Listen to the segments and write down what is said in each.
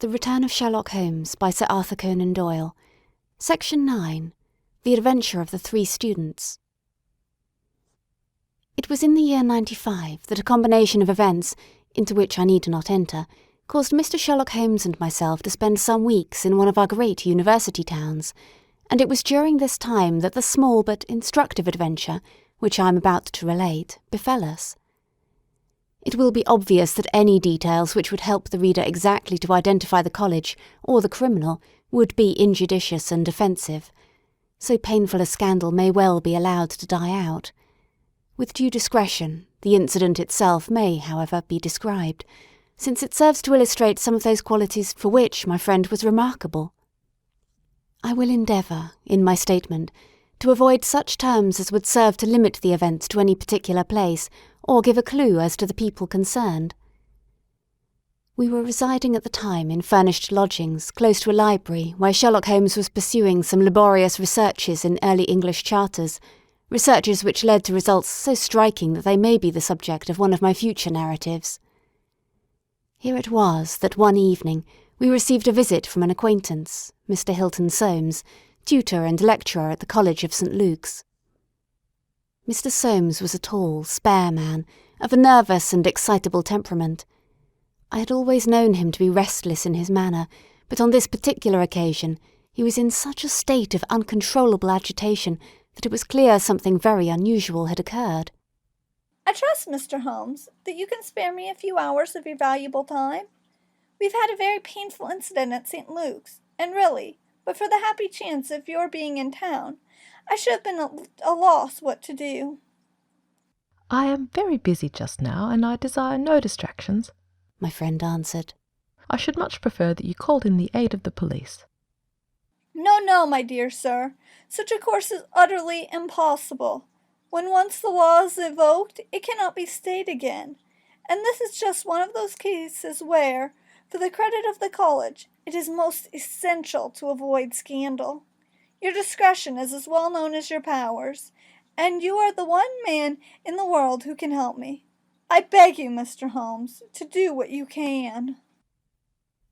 The Return of Sherlock Holmes by Sir Arthur Conan Doyle. Section 9. The Adventure of the Three Students. It was in the year 95 that a combination of events, into which I need not enter, caused Mr. Sherlock Holmes and myself to spend some weeks in one of our great university towns, and it was during this time that the small but instructive adventure, which I am about to relate, befell us. It will be obvious that any details which would help the reader exactly to identify the college or the criminal would be injudicious and offensive. So painful a scandal may well be allowed to die out. With due discretion, the incident itself may, however, be described, since it serves to illustrate some of those qualities for which my friend was remarkable. I will endeavour, in my statement, to avoid such terms as would serve to limit the events to any particular place, or give a clue as to the people concerned. We were residing at the time in furnished lodgings close to a library where Sherlock Holmes was pursuing some laborious researches in early English charters, researches which led to results so striking that they may be the subject of one of my future narratives. Here it was that one evening we received a visit from an acquaintance, Mr. Hilton Soames, tutor and lecturer at the College of St. Luke's. Mr. Soames was a tall, spare man, of a nervous and excitable temperament. I had always known him to be restless in his manner, but on this particular occasion he was in such a state of uncontrollable agitation that it was clear something very unusual had occurred. "I trust, Mr. Holmes, that you can spare me a few hours of your valuable time. We've had a very painful incident at St. Luke's, and really, but for the happy chance of your being in town, I should have been at a loss what to do." "I am very busy just now, and I desire no distractions," my friend answered. "I should much prefer that you called in the aid of the police." No, my dear sir. Such a course is utterly impossible. When once the law is evoked, it cannot be stayed again. And this is just one of those cases where, for the credit of the college, it is most essential to avoid scandal. Your discretion is as well known as your powers, and you are the one man in the world who can help me. I beg you, Mr. Holmes, to do what you can."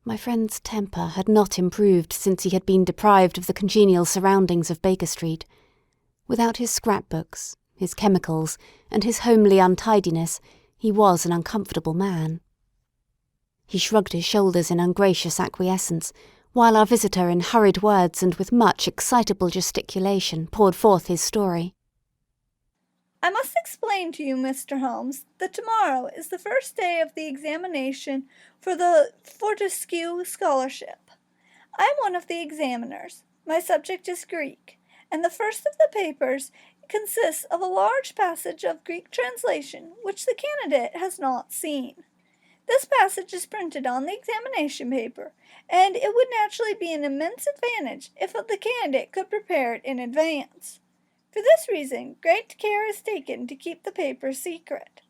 My friend's temper had not improved since he had been deprived of the congenial surroundings of Baker Street. Without his scrapbooks, his chemicals, and his homely untidiness, he was an uncomfortable man. He shrugged his shoulders in ungracious acquiescence, while our visitor in hurried words and with much excitable gesticulation poured forth his story. "I must explain to you, Mr. Holmes, that tomorrow is the first day of the examination for the Fortescue Scholarship. I am one of the examiners. My subject is Greek, and the first of the papers consists of a large passage of Greek translation which the candidate has not seen. This passage is printed on the examination paper, and it would naturally be an immense advantage if the candidate could prepare it in advance. For this reason, great care is taken to keep the paper secret.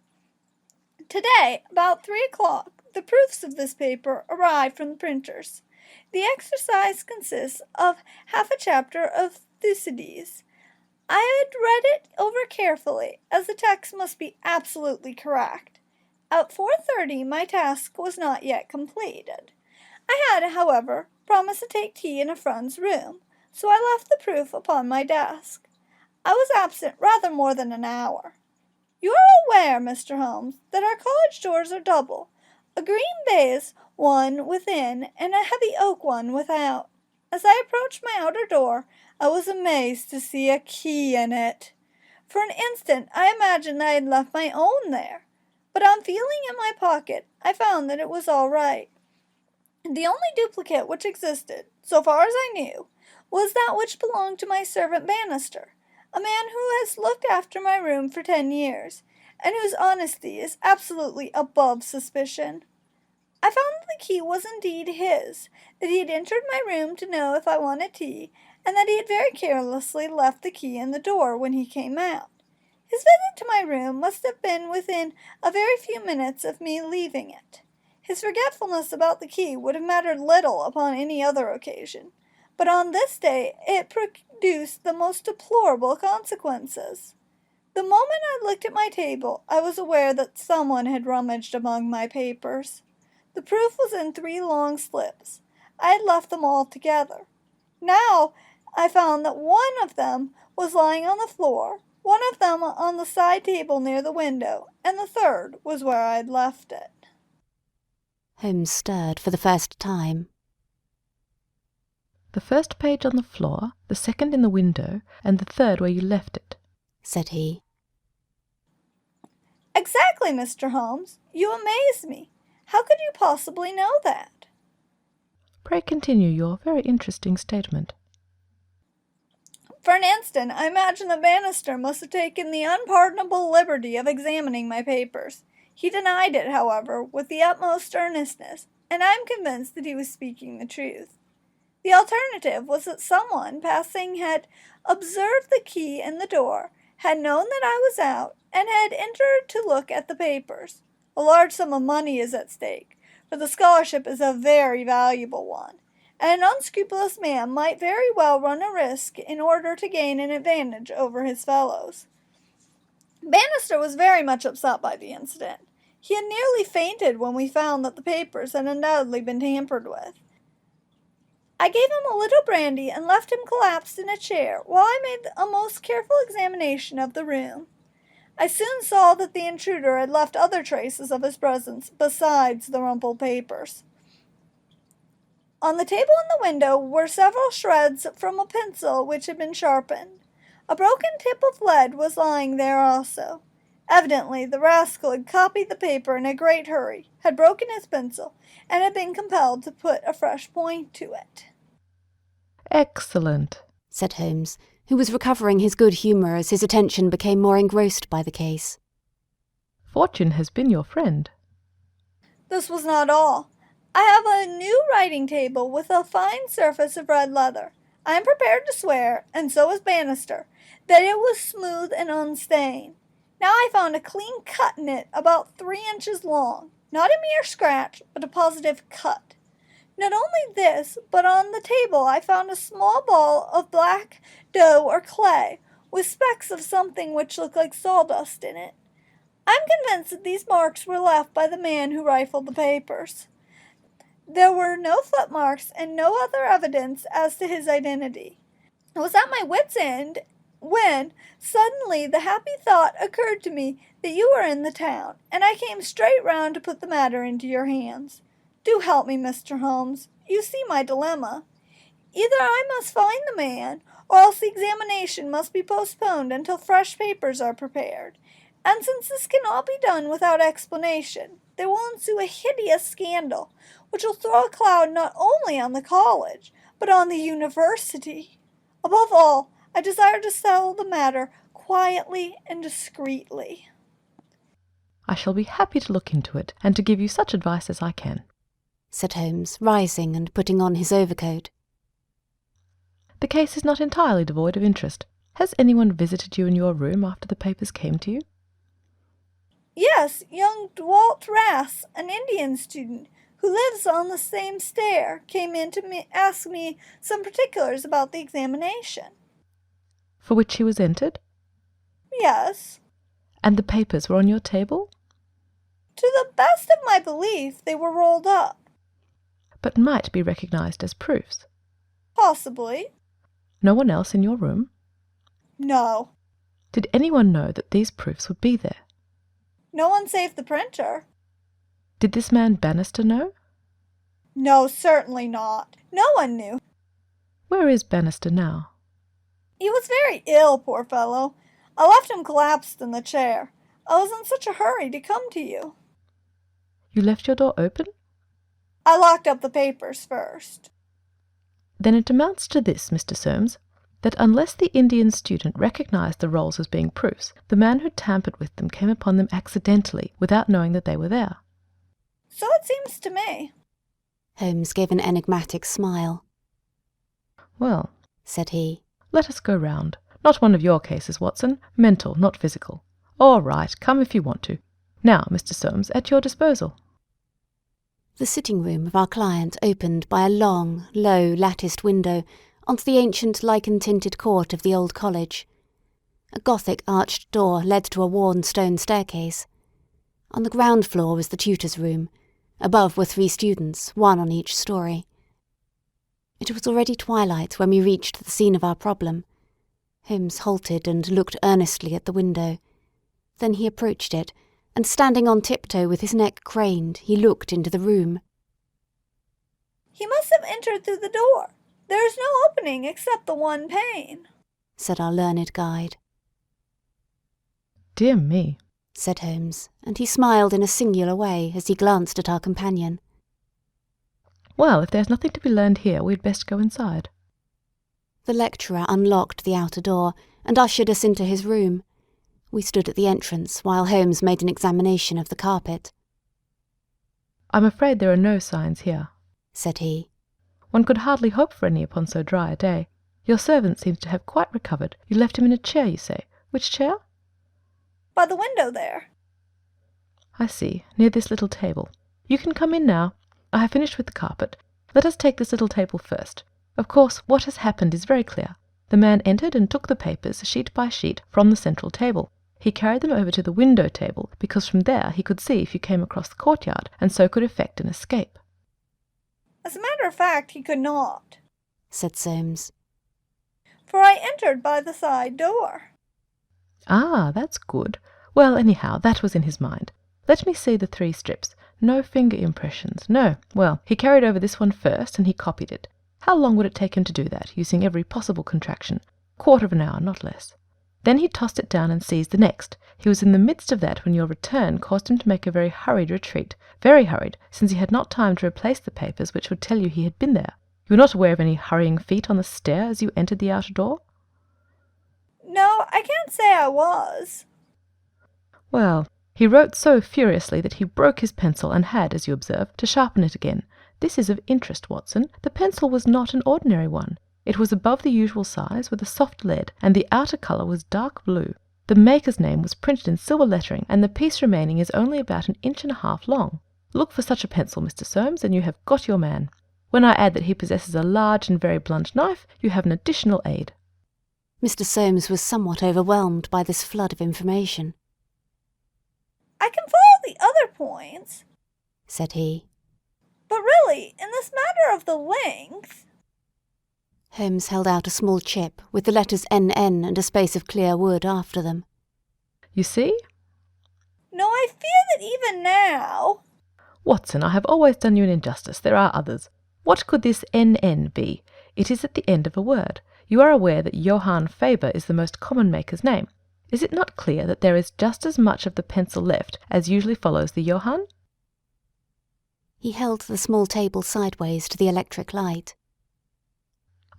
Today, about 3 o'clock, the proofs of this paper arrived from the printers. The exercise consists of half a chapter of Thucydides. I had read it over carefully, as the text must be absolutely correct. At 4:30 my task was not yet completed. I had, however, promised to take tea in a friend's room, so I left the proof upon my desk. I was absent rather more than an hour. You are aware, Mr. Holmes, that our college doors are double, a green baize one within and a heavy oak one without. As I approached my outer door, I was amazed to see a key in it. For an instant I imagined I had left my own there, but on feeling in my pocket, I found that it was all right. The only duplicate which existed, so far as I knew, was that which belonged to my servant Bannister, a man who has looked after my room for 10 years, and whose honesty is absolutely above suspicion. I found that the key was indeed his, that he had entered my room to know if I wanted tea, and that he had very carelessly left the key in the door when he came out. His visit to my room must have been within a very few minutes of me leaving it. His forgetfulness about the key would have mattered little upon any other occasion, but on this day it produced the most deplorable consequences. The moment I looked at my table, I was aware that someone had rummaged among my papers. The proof was in 3 long slips. I had left them all together. Now I found that one of them was lying on the floor, one of them on the side table near the window, and the third was where I had left it. Holmes stirred for the first time. The first page on the floor, the second in the window, and the third where you left it, said he. Exactly, Mr. Holmes. You amaze me. How could you possibly know that? Pray continue your very interesting statement. For an instant, I imagined that Bannister must have taken the unpardonable liberty of examining my papers. He denied it, however, with the utmost earnestness, and I am convinced that he was speaking the truth. The alternative was that someone passing had observed the key in the door, had known that I was out, and had entered to look at the papers. A large sum of money is at stake, for the scholarship is a very valuable one, and an unscrupulous man might very well run a risk in order to gain an advantage over his fellows. Bannister was very much upset by the incident. He had nearly fainted when we found that the papers had undoubtedly been tampered with. I gave him a little brandy and left him collapsed in a chair while I made a most careful examination of the room. I soon saw that the intruder had left other traces of his presence besides the rumpled papers. On the table in the window were several shreds from a pencil which had been sharpened. A broken tip of lead was lying there also. Evidently, the rascal had copied the paper in a great hurry, had broken his pencil, and had been compelled to put a fresh point to it. Excellent, said Holmes, who was recovering his good humour as his attention became more engrossed by the case. Fortune has been your friend. This was not all. I have a new writing table with a fine surface of red leather. I am prepared to swear, and so is Bannister, that it was smooth and unstained. Now I found a clean cut in it about 3 inches long, not a mere scratch, but a positive cut. Not only this, but on the table I found a small ball of black dough or clay, with specks of something which looked like sawdust in it. I am convinced that these marks were left by the man who rifled the papers. There were no footmarks and no other evidence as to his identity. I was at my wit's end when suddenly the happy thought occurred to me that you were in the town, and I came straight round to put the matter into your hands. Do help me, Mr. Holmes. You see my dilemma. Either I must find the man, or else the examination must be postponed until fresh papers are prepared. And since this cannot be done without explanation, there will ensue a hideous scandal, which will throw a cloud not only on the college, but on the university. Above all, I desire to settle the matter quietly and discreetly. I shall be happy to look into it, and to give you such advice as I can, said Holmes, rising and putting on his overcoat. The case is not entirely devoid of interest. Has anyone visited you in your room after the papers came to you? Yes, young Walt Rass, an Indian student, who lives on the same stair, came in to ask me some particulars about the examination. For which he was entered? Yes. And the papers were on your table? To the best of my belief, they were rolled up. But might be recognized as proofs? Possibly. No one else in your room? No. Did anyone know that these proofs would be there? No one save the printer. Did this man Bannister know? No, certainly not. No one knew. Where is Bannister now? He was very ill, poor fellow. I left him collapsed in the chair. I was in such a hurry to come to you. You left your door open? I locked up the papers first. Then it amounts to this, Mr. Soames, that unless the Indian student recognized the rolls as being proofs, the man who tampered with them came upon them accidentally, without knowing that they were there. So it seems to me. Holmes gave an enigmatic smile. Well, said he, let us go round. Not one of your cases, Watson. Mental, not physical. All right, come if you want to. Now, Mr. Soames, at your disposal. The sitting room of our client opened by a long, low, latticed window onto the ancient lichen-tinted court of the old college. A Gothic arched door led to a worn stone staircase. On the ground floor was the tutor's room, Above were 3 students, 1 on each story. It was already twilight when we reached the scene of our problem. Holmes halted and looked earnestly at the window. Then he approached it, and standing on tiptoe with his neck craned, he looked into the room. "He must have entered through the door. There is no opening except the one pane," said our learned guide. Dear me, said Holmes, and he smiled in a singular way as he glanced at our companion. Well, if there's nothing to be learned here, we'd best go inside. The lecturer unlocked the outer door and ushered us into his room. We stood at the entrance while Holmes made an examination of the carpet. I'm afraid there are no signs here, said he. One could hardly hope for any upon so dry a day. Your servant seems to have quite recovered. You left him in a chair, you say. Which chair? "By the window there." I see, near this little table. You can come in now. I have finished with the carpet. Let us take this little table first. Of course, what has happened is very clear. The man entered and took the papers, sheet by sheet, from the central table. He carried them over to the window table, because from there he could see if you came across the courtyard, and so could effect an escape. "As a matter of fact, he could not," said Soames. "for I entered by the side door." Ah, that's good. Well, anyhow, that was in his mind. Let me see the 3 strips. No finger impressions. No. Well, he carried over this one first, and he copied it. How long would it take him to do that, using every possible contraction? 1/4 of an hour, not less. Then he tossed it down and seized the next. He was in the midst of that when your return caused him to make a very hurried retreat. Very hurried, since he had not time to replace the papers which would tell you he had been there. You were not aware of any hurrying feet on the stair as you entered the outer door? "No, I can't say I was." Well, he wrote so furiously that he broke his pencil and had, as you observe, to sharpen it again. This is of interest, Watson. The pencil was not an ordinary one. It was above the usual size, with a soft lead, and the outer colour was dark blue. The maker's name was printed in silver lettering, and the piece remaining is only about 1.5 inches long. Look for such a pencil, Mr. Soames, and you have got your man. When I add that he possesses a large and very blunt knife, you have an additional aid. Mr. Soames was somewhat overwhelmed by this flood of information. "I can follow the other points," said he. "but really, in this matter of the length—" Holmes held out a small chip with the letters NN and a space of clear wood after them. You see? "No, I fear that even now—" Watson, I have always done you an injustice. There are others. What could this NN be? It is at the end of a word. You are aware that Johann Faber is the most common maker's name. Is it not clear that there is just as much of the pencil left as usually follows the Johann? He held the small table sideways to the electric light.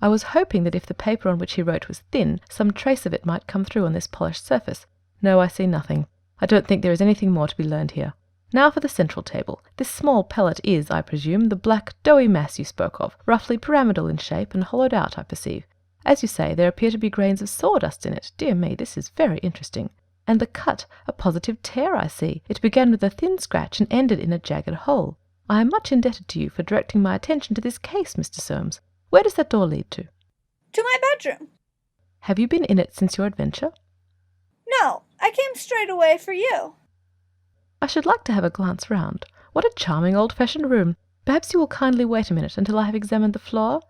I was hoping that if the paper on which he wrote was thin, some trace of it might come through on this polished surface. No, I see nothing. I don't think there is anything more to be learned here. Now for the central table. This small pellet is, I presume, the black, doughy mass you spoke of, roughly pyramidal in shape and hollowed out, I perceive. As you say, there appear to be grains of sawdust in it. Dear me, this is very interesting. And the cut, a positive tear, I see. It began with a thin scratch and ended in a jagged hole. I am much indebted to you for directing my attention to this case, Mr. Soames. Where does that door lead to? "To my bedroom." Have you been in it since your adventure? "No, I came straight away for you." I should like to have a glance round. What a charming old-fashioned room. Perhaps you will kindly wait a minute until I have examined the floor?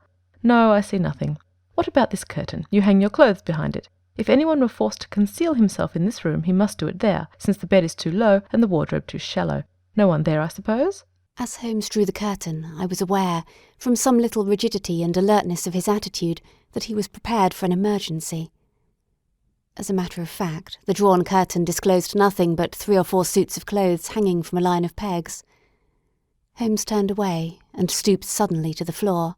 No, I see nothing. What about this curtain? You hang your clothes behind it. If anyone were forced to conceal himself in this room, he must do it there, since the bed is too low and the wardrobe too shallow. No one there, I suppose? As Holmes drew the curtain, I was aware, from some little rigidity and alertness of his attitude, that he was prepared for an emergency. As a matter of fact, the drawn curtain disclosed nothing but 3 or 4 suits of clothes hanging from a line of pegs. Holmes turned away and stooped suddenly to the floor.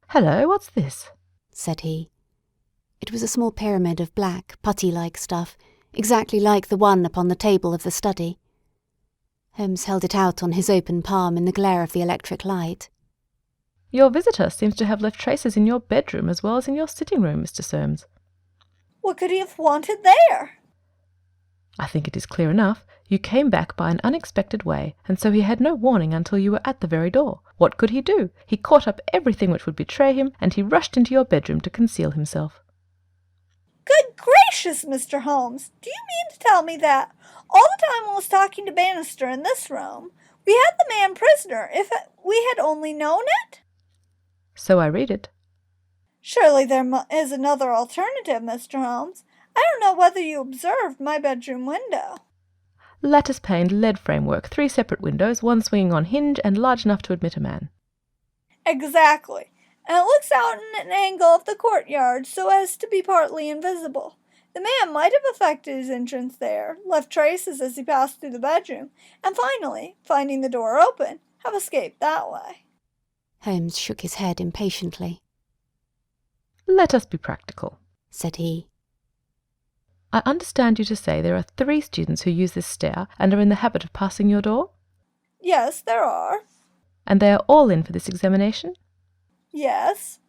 "Hello, what's this?" said he. It was a small pyramid of black, putty-like stuff, exactly like the one upon the table of the study. Holmes held it out on his open palm in the glare of the electric light. Your visitor seems to have left traces in your bedroom as well as in your sitting room, Mr. Soames. "What could he have wanted there?" I think it is clear enough. You came back by an unexpected way, and so he had no warning until you were at the very door. What could he do? He caught up everything which would betray him, and he rushed into your bedroom to conceal himself. "Good gracious, Mr. Holmes! Do you mean to tell me that, all the time I was talking to Bannister in this room, We had the man prisoner if we had only known it. So I read it. Surely there is another alternative, Mr. Holmes. I don't know whether you observed my bedroom window. Lattice-paned lead framework, 3 separate windows, one swinging on hinge and large enough to admit a man. Exactly. And it looks out at an angle of the courtyard so as to be partly invisible. The man might have effected his entrance there, left traces as he passed through the bedroom, and finally, finding the door open, have escaped that way. Holmes shook his head impatiently. Let us be practical, said he. I understand you to say there are 3 students who use this stair and are in the habit of passing your door? Yes, there are. And they are all in for this examination? Yes.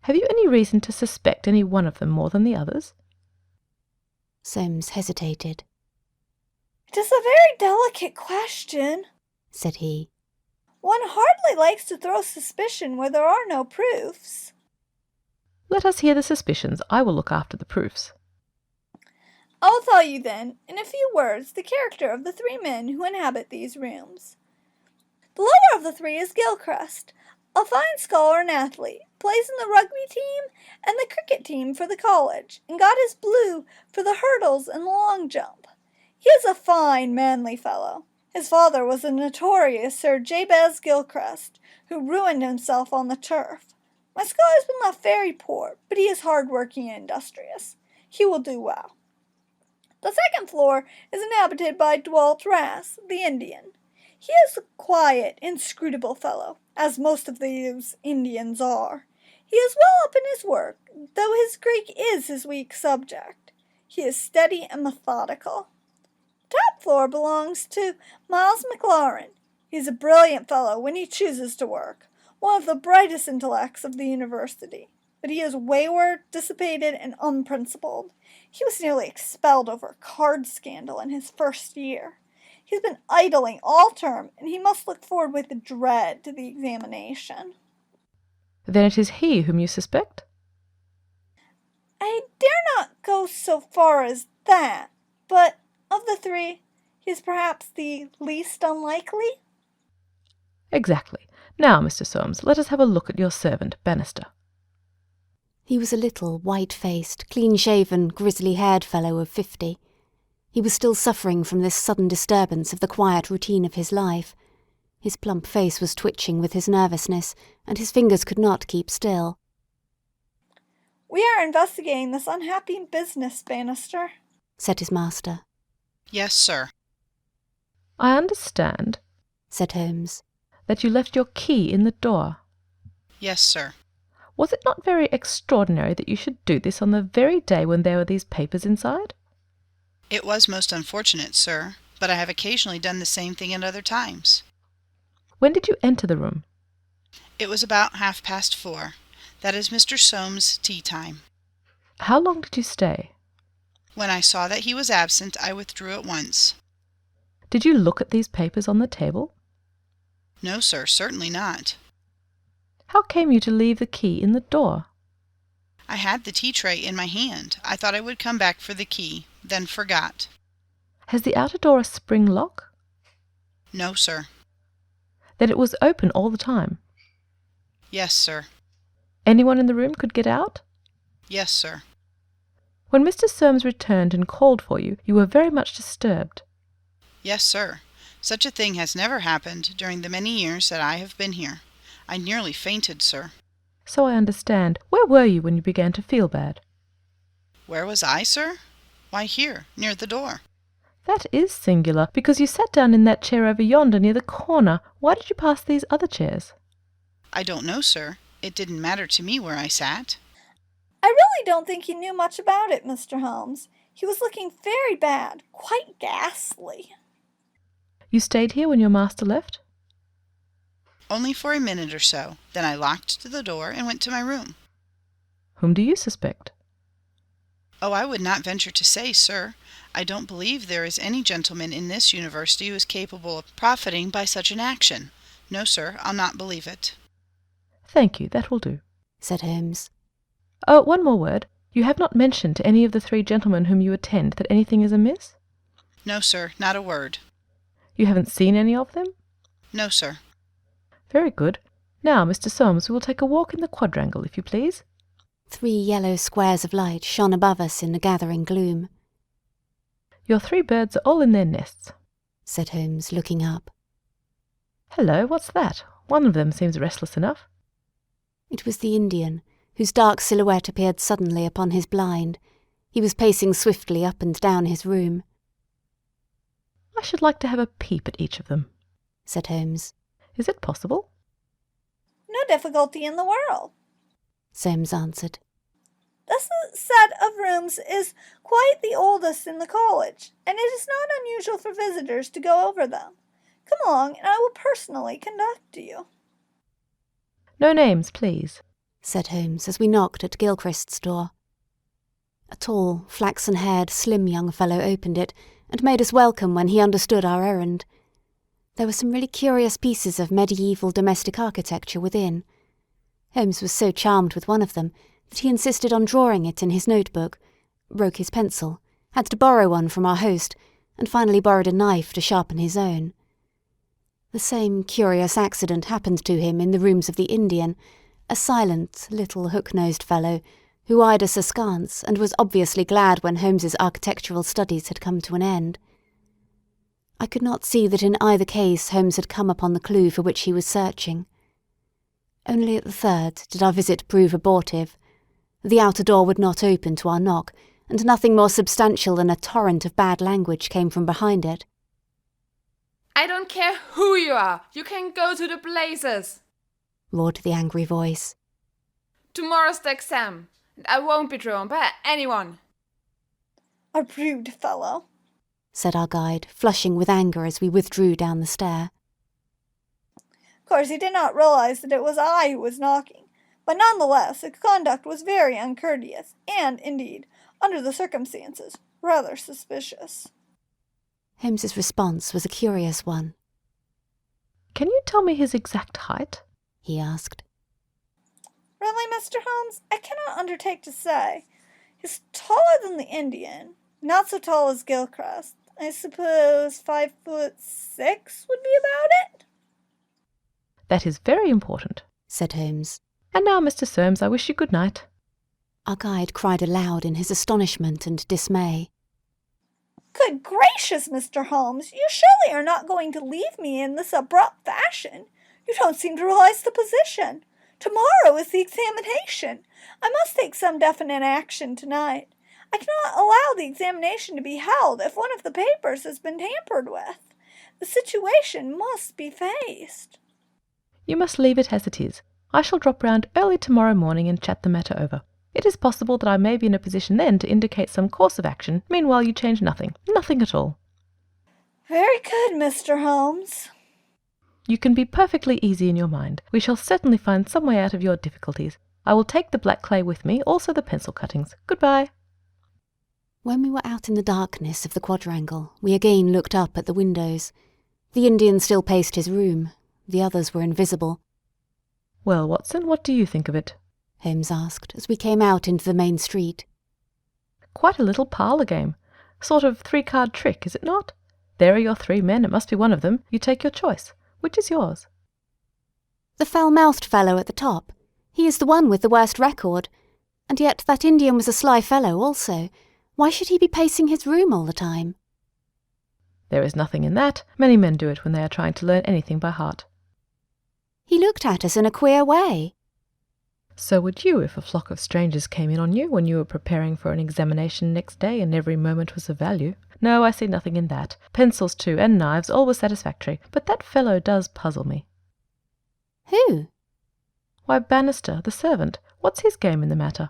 Have you any reason to suspect any one of them more than the others? Soames hesitated. It is a very delicate question, said he. One hardly likes to throw suspicion where there are no proofs. Let us hear the suspicions. I will look after the proofs. I will tell you then, in a few words, the character of the 3 men who inhabit these rooms. The lower of the 3 is Gilchrist, a fine scholar and athlete, plays in the rugby team and the cricket team for the college, and got his blue for the hurdles and the long jump. He is a fine, manly fellow. His father was a notorious Sir Jabez Gilchrist, who ruined himself on the turf. My scholar has been left very poor, but he is hard-working and industrious. He will do well. The second floor is inhabited by Dwalt Ras, the Indian. He is a quiet, inscrutable fellow, as most of these Indians are. He is well up in his work, though his Greek is his weak subject. He is steady and methodical. The top floor belongs to Miles McLaurin. He is a brilliant fellow when he chooses to work, one of the brightest intellects of the university. But he is wayward, dissipated, and unprincipled. He was nearly expelled over a card scandal in his first year. He's been idling all term, and he must look forward with dread to the examination. Then it is he whom you suspect? I dare not go so far as that, but of the 3, he is perhaps the least unlikely. Exactly. Now, Mr. Soames, let us have a look at your servant, Bannister. He was a little, white-faced, clean-shaven, grizzly-haired fellow of 50. He was still suffering from this sudden disturbance of the quiet routine of his life. His plump face was twitching with his nervousness, and his fingers could not keep still. We are investigating this unhappy business, Bannister, said his master. Yes, sir. I understand, said Holmes, that you left your key in the door. Yes, sir. Was it not very extraordinary that you should do this on the very day when there were these papers inside? It was most unfortunate, sir, but I have occasionally done the same thing at other times. When did you enter the room? It was about 4:30. That is Mr. Soames' tea time. How long did you stay? When I saw that he was absent, I withdrew at once. Did you look at these papers on the table? No, sir, certainly not. How came you to leave the key in the door? I had the tea tray in my hand. I thought I would come back for the key, then forgot. Has the outer door a spring lock? No, sir. Then it was open all the time? Yes, sir. Anyone in the room could get out? Yes, sir. When Mr. Soames returned and called for you, you were very much disturbed. Yes, sir. Such a thing has never happened during the many years that I have been here. I nearly fainted, sir. So I understand. Where were you when you began to feel bad? Where was I, sir? Why, here, near the door. That is singular, because you sat down in that chair over yonder near the corner. Why did you pass these other chairs? I don't know, sir. It didn't matter to me where I sat. I really don't think he knew much about it, Mr. Holmes. He was looking very bad, quite ghastly. You stayed here when your master left? Only for a minute or so. Then I locked the door and went to my room. Whom do you suspect? Oh, I would not venture to say, sir. I don't believe there is any gentleman in this university who is capable of profiting by such an action. No, sir, I'll not believe it. Thank you, that will do, said Holmes. Oh, one more word. You have not mentioned to any of the 3 gentlemen whom you attend that anything is amiss? No, sir, not a word. You haven't seen any of them? No, sir. Very good. Now, Mr. Soames, we will take a walk in the quadrangle, if you please. 3 yellow squares of light shone above us in the gathering gloom. Your 3 birds are all in their nests, said Holmes, looking up. Hello, what's that? One of them seems restless enough. It was the Indian, whose dark silhouette appeared suddenly upon his blind. He was pacing swiftly up and down his room. I should like to have a peep at each of them, said Holmes. Is it possible? No difficulty in the world, Soames answered. This set of rooms is quite the oldest in the college, and it is not unusual for visitors to go over them. Come along, and I will personally conduct you. No names, please, said Holmes as we knocked at Gilchrist's door. A tall, flaxen-haired, slim young fellow opened it and made us welcome when he understood our errand. There were some really curious pieces of medieval domestic architecture within. Holmes was so charmed with one of them that he insisted on drawing it in his notebook, broke his pencil, had to borrow one from our host, and finally borrowed a knife to sharpen his own. The same curious accident happened to him in the rooms of the Indian, a silent, little hook-nosed fellow who eyed us askance and was obviously glad when Holmes's architectural studies had come to an end. I could not see that in either case Holmes had come upon the clue for which he was searching. Only at the third did our visit prove abortive. The outer door would not open to our knock, and nothing more substantial than a torrent of bad language came from behind it. I don't care who you are. You can go to the blazes, roared the angry voice. Tomorrow's the exam, and I won't be drawn by anyone. A rude fellow, said our guide, flushing with anger as we withdrew down the stair. Of course, he did not realize that it was I who was knocking, but nonetheless, his conduct was very uncourteous, and, indeed, under the circumstances, rather suspicious. Holmes's response was a curious one. Can you tell me his exact height? He asked. Really, Mr. Holmes, I cannot undertake to say. He's taller than the Indian, not so tall as Gilchrist. I suppose 5'6" would be about it. That is very important, said Holmes. And now, Mr. Soames, I wish you good night. Our guide cried aloud in his astonishment and dismay. Good gracious, Mr. Holmes, you surely are not going to leave me in this abrupt fashion. You don't seem to realize the position. Tomorrow is the examination. I must take some definite action tonight. I cannot allow the examination to be held if one of the papers has been tampered with. The situation must be faced. You must leave it as it is. I shall drop round early tomorrow morning and chat the matter over. It is possible that I may be in a position then to indicate some course of action. Meanwhile, you change nothing. Nothing at all. Very good, Mr. Holmes. You can be perfectly easy in your mind. We shall certainly find some way out of your difficulties. I will take the black clay with me, also the pencil cuttings. Goodbye. When we were out in the darkness of the quadrangle, we again looked up at the windows. The Indian still paced his room. The others were invisible. Well, Watson, what do you think of it? Holmes asked as we came out into the main street. Quite a little parlour game. Sort of 3-card trick, is it not? There are your 3 men. It must be one of them. You take your choice. Which is yours? The foul-mouthed fellow at the top. He is the one with the worst record. And yet that Indian was a sly fellow also. Why should he be pacing his room all the time? There is nothing in that. Many men do it when they are trying to learn anything by heart. He looked at us in a queer way. So would you if a flock of strangers came in on you when you were preparing for an examination next day and every moment was of value. No, I see nothing in that. Pencils, too, and knives, all were satisfactory, but that fellow does puzzle me. Who? Why, Bannister, the servant. What's his game in the matter?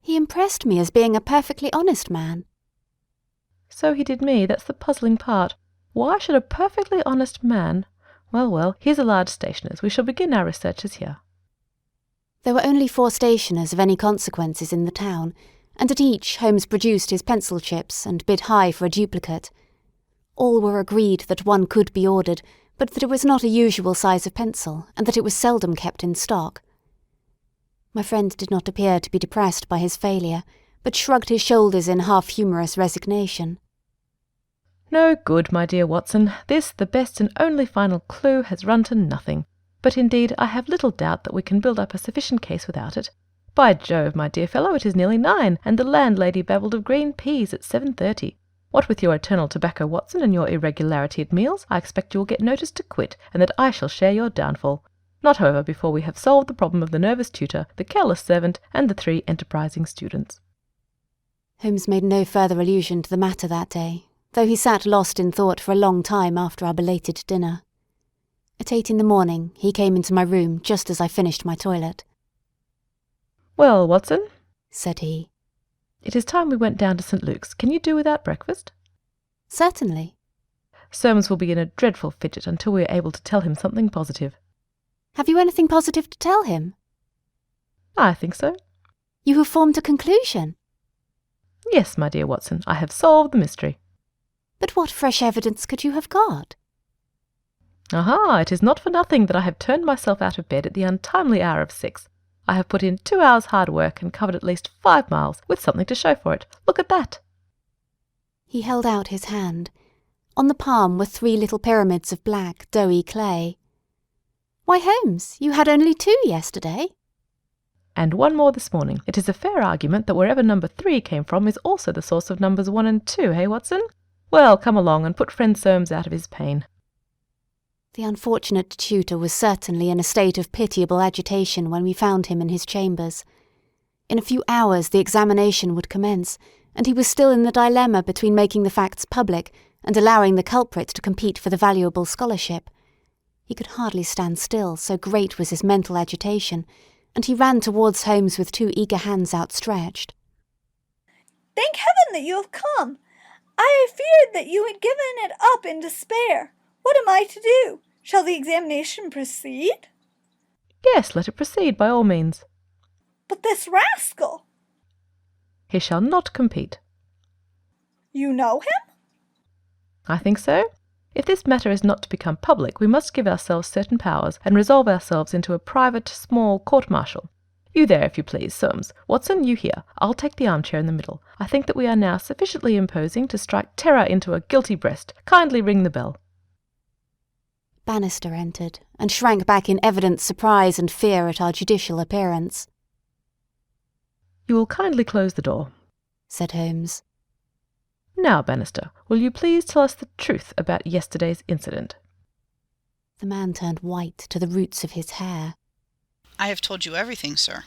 He impressed me as being a perfectly honest man. So he did me. That's the puzzling part. Why should a perfectly honest man... Well, here's a large stationer's. We shall begin our researches here. There were only 4 stationers of any consequences in the town, and at each Holmes produced his pencil chips and bid high for a duplicate. All were agreed that one could be ordered, but that it was not a usual size of pencil, and that it was seldom kept in stock. My friend did not appear to be depressed by his failure, but shrugged his shoulders in half-humorous resignation. No good, my dear Watson. This, the best and only final clue, has run to nothing. But indeed I have little doubt that we can build up a sufficient case without it. By Jove, my dear fellow, it is nearly 9, and the landlady babbled of green peas at 7:30. What with your eternal tobacco, Watson, and your irregularity at meals, I expect you will get notice to quit, and that I shall share your downfall. Not, however, before we have solved the problem of the nervous tutor, the careless servant, and the 3 enterprising students. Holmes made no further allusion to the matter that day, though he sat lost in thought for a long time after our belated dinner. At 8 in the morning, he came into my room just as I finished my toilet. "Well, Watson," said he. "it is time we went down to St. Luke's. Can you do without breakfast?" Certainly. Soames will be in a dreadful fidget until we are able to tell him something positive. Have you anything positive to tell him? I think so. You have formed a conclusion? Yes, my dear Watson, I have solved the mystery. But what fresh evidence could you have got? Aha, it is not for nothing that I have turned myself out of bed at the untimely hour of 6. I have put in 2 hours' hard work and covered at least 5 miles, with something to show for it. Look at that. He held out his hand. On the palm were 3 little pyramids of black, doughy clay. Why, Holmes, you had only 2 yesterday. And 1 more this morning. It is a fair argument that wherever number 3 came from is also the source of numbers 1 and 2, eh, Watson? Well, come along and put friend Soames out of his pain. The unfortunate tutor was certainly in a state of pitiable agitation when we found him in his chambers. In a few hours the examination would commence, and he was still in the dilemma between making the facts public and allowing the culprit to compete for the valuable scholarship. He could hardly stand still, so great was his mental agitation, and he ran towards Holmes with 2 eager hands outstretched. Thank heaven that you have come. I feared that you had given it up in despair. What am I to do? Shall the examination proceed? Yes, let it proceed by all means. But this rascal! He shall not compete. You know him? I think so. If this matter is not to become public, we must give ourselves certain powers and resolve ourselves into a private, small court-martial. You there, if you please, Soames. Watson, you here. I'll take the armchair in the middle. I think that we are now sufficiently imposing to strike terror into a guilty breast. Kindly ring the bell. Bannister entered, and shrank back in evident surprise and fear at our judicial appearance. You will kindly close the door, said Holmes. Now, Bannister, will you please tell us the truth about yesterday's incident? The man turned white to the roots of his hair. I have told you everything, sir.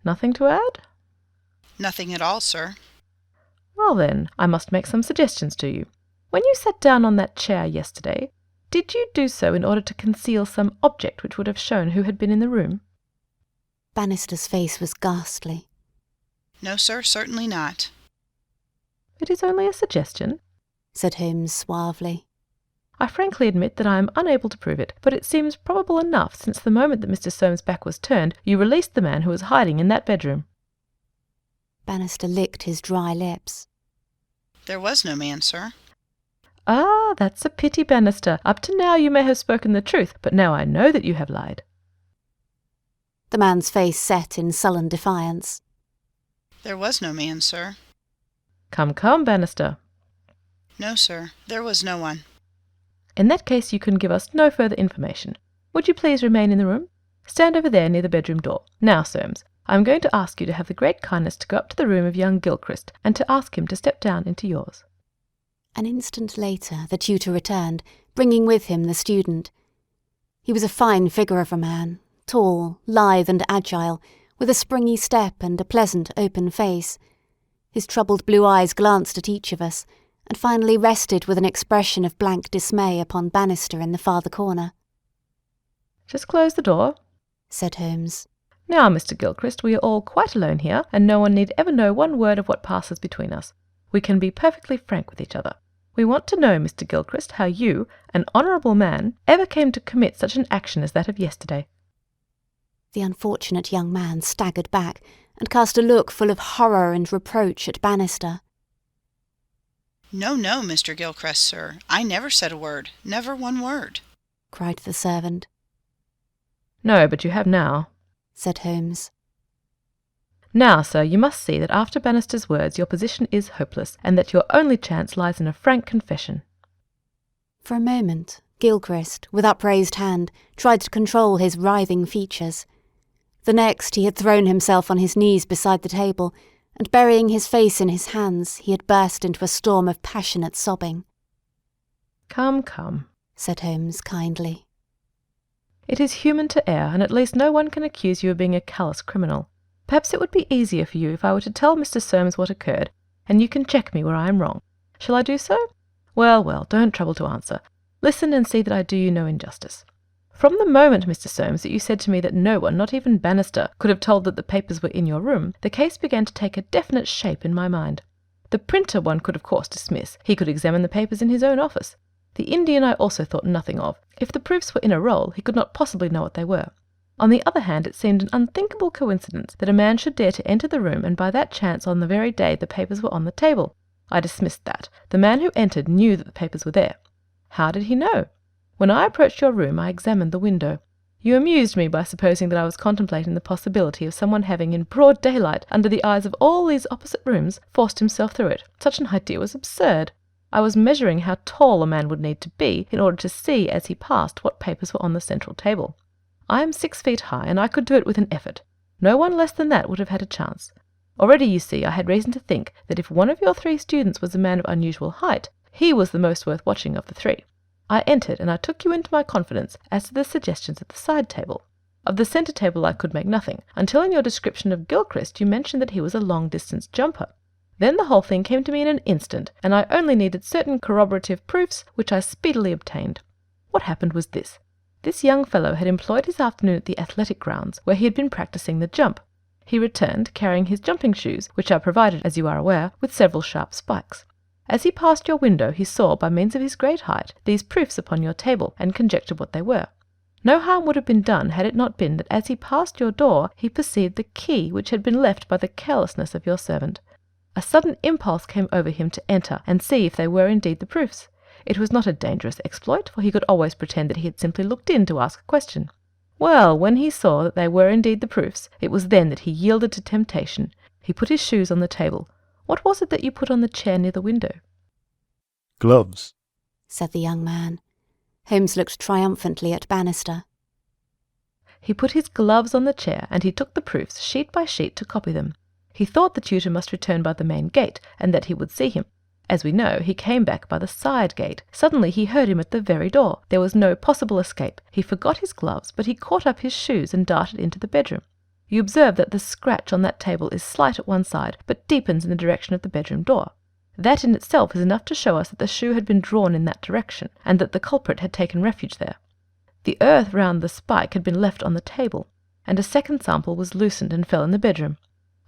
Nothing to add? Nothing at all, sir. Well then, I must make some suggestions to you. When you sat down on that chair yesterday, did you do so in order to conceal some object which would have shown who had been in the room? Bannister's face was ghastly. No, sir, certainly not. It is only a suggestion, said Holmes suavely. I frankly admit that I am unable to prove it, but it seems probable enough since the moment that Mr. Soames' back was turned, you released the man who was hiding in that bedroom. Bannister licked his dry lips. There was no man, sir. Ah, that's a pity, Bannister. Up to now you may have spoken the truth, but now I know that you have lied. The man's face set in sullen defiance. There was no man, sir. Come, come, Bannister. No, sir, there was no one. In that case you can give us no further information. Would you please remain in the room? Stand over there near the bedroom door. Now, Soames, I am going to ask you to have the great kindness to go up to the room of young Gilchrist and to ask him to step down into yours. An instant later the tutor returned, bringing with him the student. He was a fine figure of a man, tall, lithe and agile, with a springy step and a pleasant open face. His troubled blue eyes glanced at each of us, and finally rested with an expression of blank dismay upon Bannister in the farther corner. Just close the door, said Holmes. Now, Mr. Gilchrist, we are all quite alone here, and no one need ever know one word of what passes between us. We can be perfectly frank with each other. We want to know, Mr. Gilchrist, how you, an honourable man, ever came to commit such an action as that of yesterday. The unfortunate young man staggered back and cast a look full of horror and reproach at Bannister. No, no, Mr. Gilchrist, sir. I never said a word. Never one word, cried the servant. No, but you have now, said Holmes. Now, sir, you must see that after Bannister's words your position is hopeless, and that your only chance lies in a frank confession." For a moment, Gilchrist, with upraised hand, tried to control his writhing features. The next he had thrown himself on his knees beside the table, and burying his face in his hands, he had burst into a storm of passionate sobbing. "Come, come," said Holmes kindly. "It is human to err, and at least no one can accuse you of being a callous criminal. Perhaps it would be easier for you if I were to tell Mr. Soames what occurred, and you can check me where I am wrong. Shall I do so? Well, well, don't trouble to answer. Listen and see that I do you no injustice. From the moment, Mr. Soames, that you said to me that no one, not even Bannister, could have told that the papers were in your room, the case began to take a definite shape in my mind. The printer one could of course dismiss. He could examine the papers in his own office. The Indian I also thought nothing of. If the proofs were in a roll, he could not possibly know what they were. On the other hand, it seemed an unthinkable coincidence that a man should dare to enter the room and by that chance on the very day the papers were on the table. I dismissed that. The man who entered knew that the papers were there. How did he know? When I approached your room, I examined the window. You amused me by supposing that I was contemplating the possibility of someone having, in broad daylight, under the eyes of all these opposite rooms, forced himself through it. Such an idea was absurd. I was measuring how tall a man would need to be in order to see as he passed what papers were on the central table. I am 6 feet high, and I could do it with an effort. No one less than that would have had a chance. Already, you see, I had reason to think that if one of your 3 students was a man of unusual height, he was the most worth watching of the 3. I entered, and I took you into my confidence as to the suggestions at the side table. Of the centre table I could make nothing, until in your description of Gilchrist you mentioned that he was a long-distance jumper. Then the whole thing came to me in an instant, and I only needed certain corroborative proofs, which I speedily obtained. What happened was this. This young fellow had employed his afternoon at the athletic grounds, where he had been practising the jump. He returned, carrying his jumping shoes, which are provided, as you are aware, with several sharp spikes. As he passed your window, he saw, by means of his great height, these proofs upon your table, and conjectured what they were. No harm would have been done had it not been that as he passed your door, he perceived the key which had been left by the carelessness of your servant. A sudden impulse came over him to enter and see if they were indeed the proofs. It was not a dangerous exploit, for he could always pretend that he had simply looked in to ask a question. Well, when he saw that they were indeed the proofs, it was then that he yielded to temptation. He put his shoes on the table. What was it that you put on the chair near the window? "Gloves," said the young man. Holmes looked triumphantly at Bannister. He put his gloves on the chair, and he took the proofs, sheet by sheet, to copy them. He thought the tutor must return by the main gate, and that he would see him. As we know, he came back by the side gate. Suddenly he heard him at the very door. There was no possible escape. He forgot his gloves, but he caught up his shoes and darted into the bedroom. You observe that the scratch on that table is slight at one side, but deepens in the direction of the bedroom door. That in itself is enough to show us that the shoe had been drawn in that direction, and that the culprit had taken refuge there. The earth round the spike had been left on the table, and a second sample was loosened and fell in the bedroom.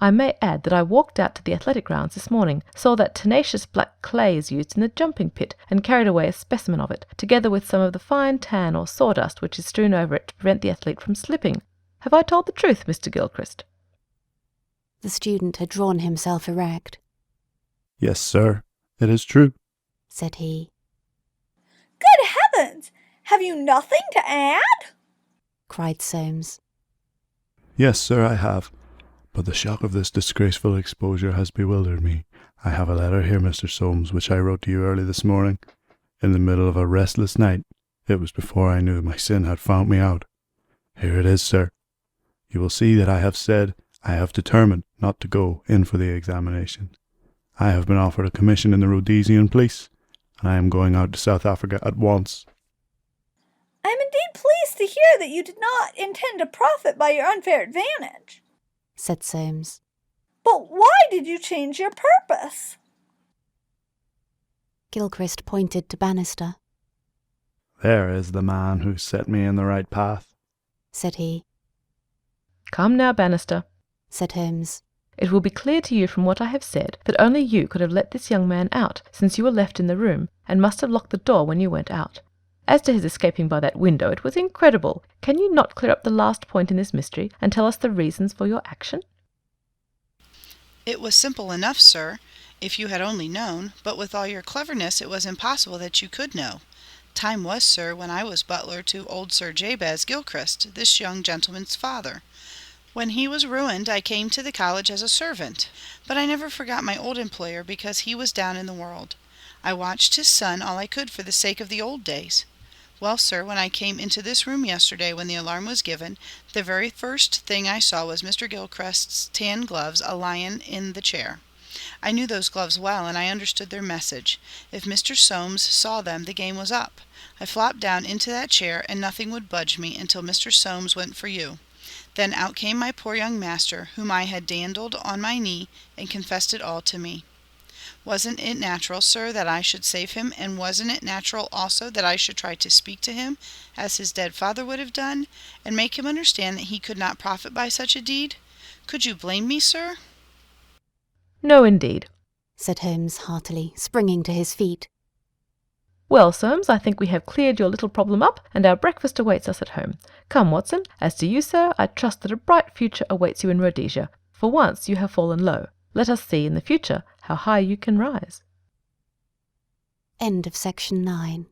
I may add that I walked out to the athletic grounds this morning, saw that tenacious black clay is used in the jumping pit, and carried away a specimen of it, together with some of the fine tan or sawdust which is strewn over it to prevent the athlete from slipping. Have I told the truth, Mr. Gilchrist?" The student had drawn himself erect. "Yes, sir, it is true," said he. Good heavens! Have you nothing to add? Cried Soames. "Yes, sir, I have. But the shock of this disgraceful exposure has bewildered me. I have a letter here, Mr. Soames, which I wrote to you early this morning, in the middle of a restless night. It was before I knew my sin had found me out. Here it is, sir. You will see that I have said I have determined not to go in for the examination. I have been offered a commission in the Rhodesian police, and I am going out to South Africa at once." I am indeed pleased to hear that you did not intend to profit by your unfair advantage, said Soames. But why did you change your purpose? Gilchrist pointed to Bannister. "There is the man who set me in the right path," said he. "Come now, Bannister," said Holmes. "it will be clear to you from what I have said that only you could have let this young man out, since you were left in the room, and must have locked the door when you went out. As to his escaping by that window, it was incredible. Can you not clear up the last point in this mystery, and tell us the reasons for your action?" "It was simple enough, sir, if you had only known, but with all your cleverness it was impossible that you could know. Time was, sir, when I was butler to old Sir Jabez Gilchrist, this young gentleman's father. When he was ruined, I came to the college as a servant, but I never forgot my old employer because he was down in the world. I watched his son all I could for the sake of the old days. Well, sir, when I came into this room yesterday when the alarm was given, the very first thing I saw was Mr. Gilchrist's tan gloves a-lying in the chair. I knew those gloves well, and I understood their message. If Mr. Soames saw them, the game was up. I flopped down into that chair, and nothing would budge me until Mr. Soames went for you. Then out came my poor young master, whom I had dandled on my knee, and confessed it all to me. Wasn't it natural, sir, that I should save him, and wasn't it natural also that I should try to speak to him, as his dead father would have done, and make him understand that he could not profit by such a deed? Could you blame me, sir?" "No, indeed," said Holmes heartily, springing to his feet. "Well, Soames, I think we have cleared your little problem up, and our breakfast awaits us at home. Come, Watson, as to you, sir, I trust that a bright future awaits you in Rhodesia. For once you have fallen low. Let us see in the future how high you can rise." End of section 9.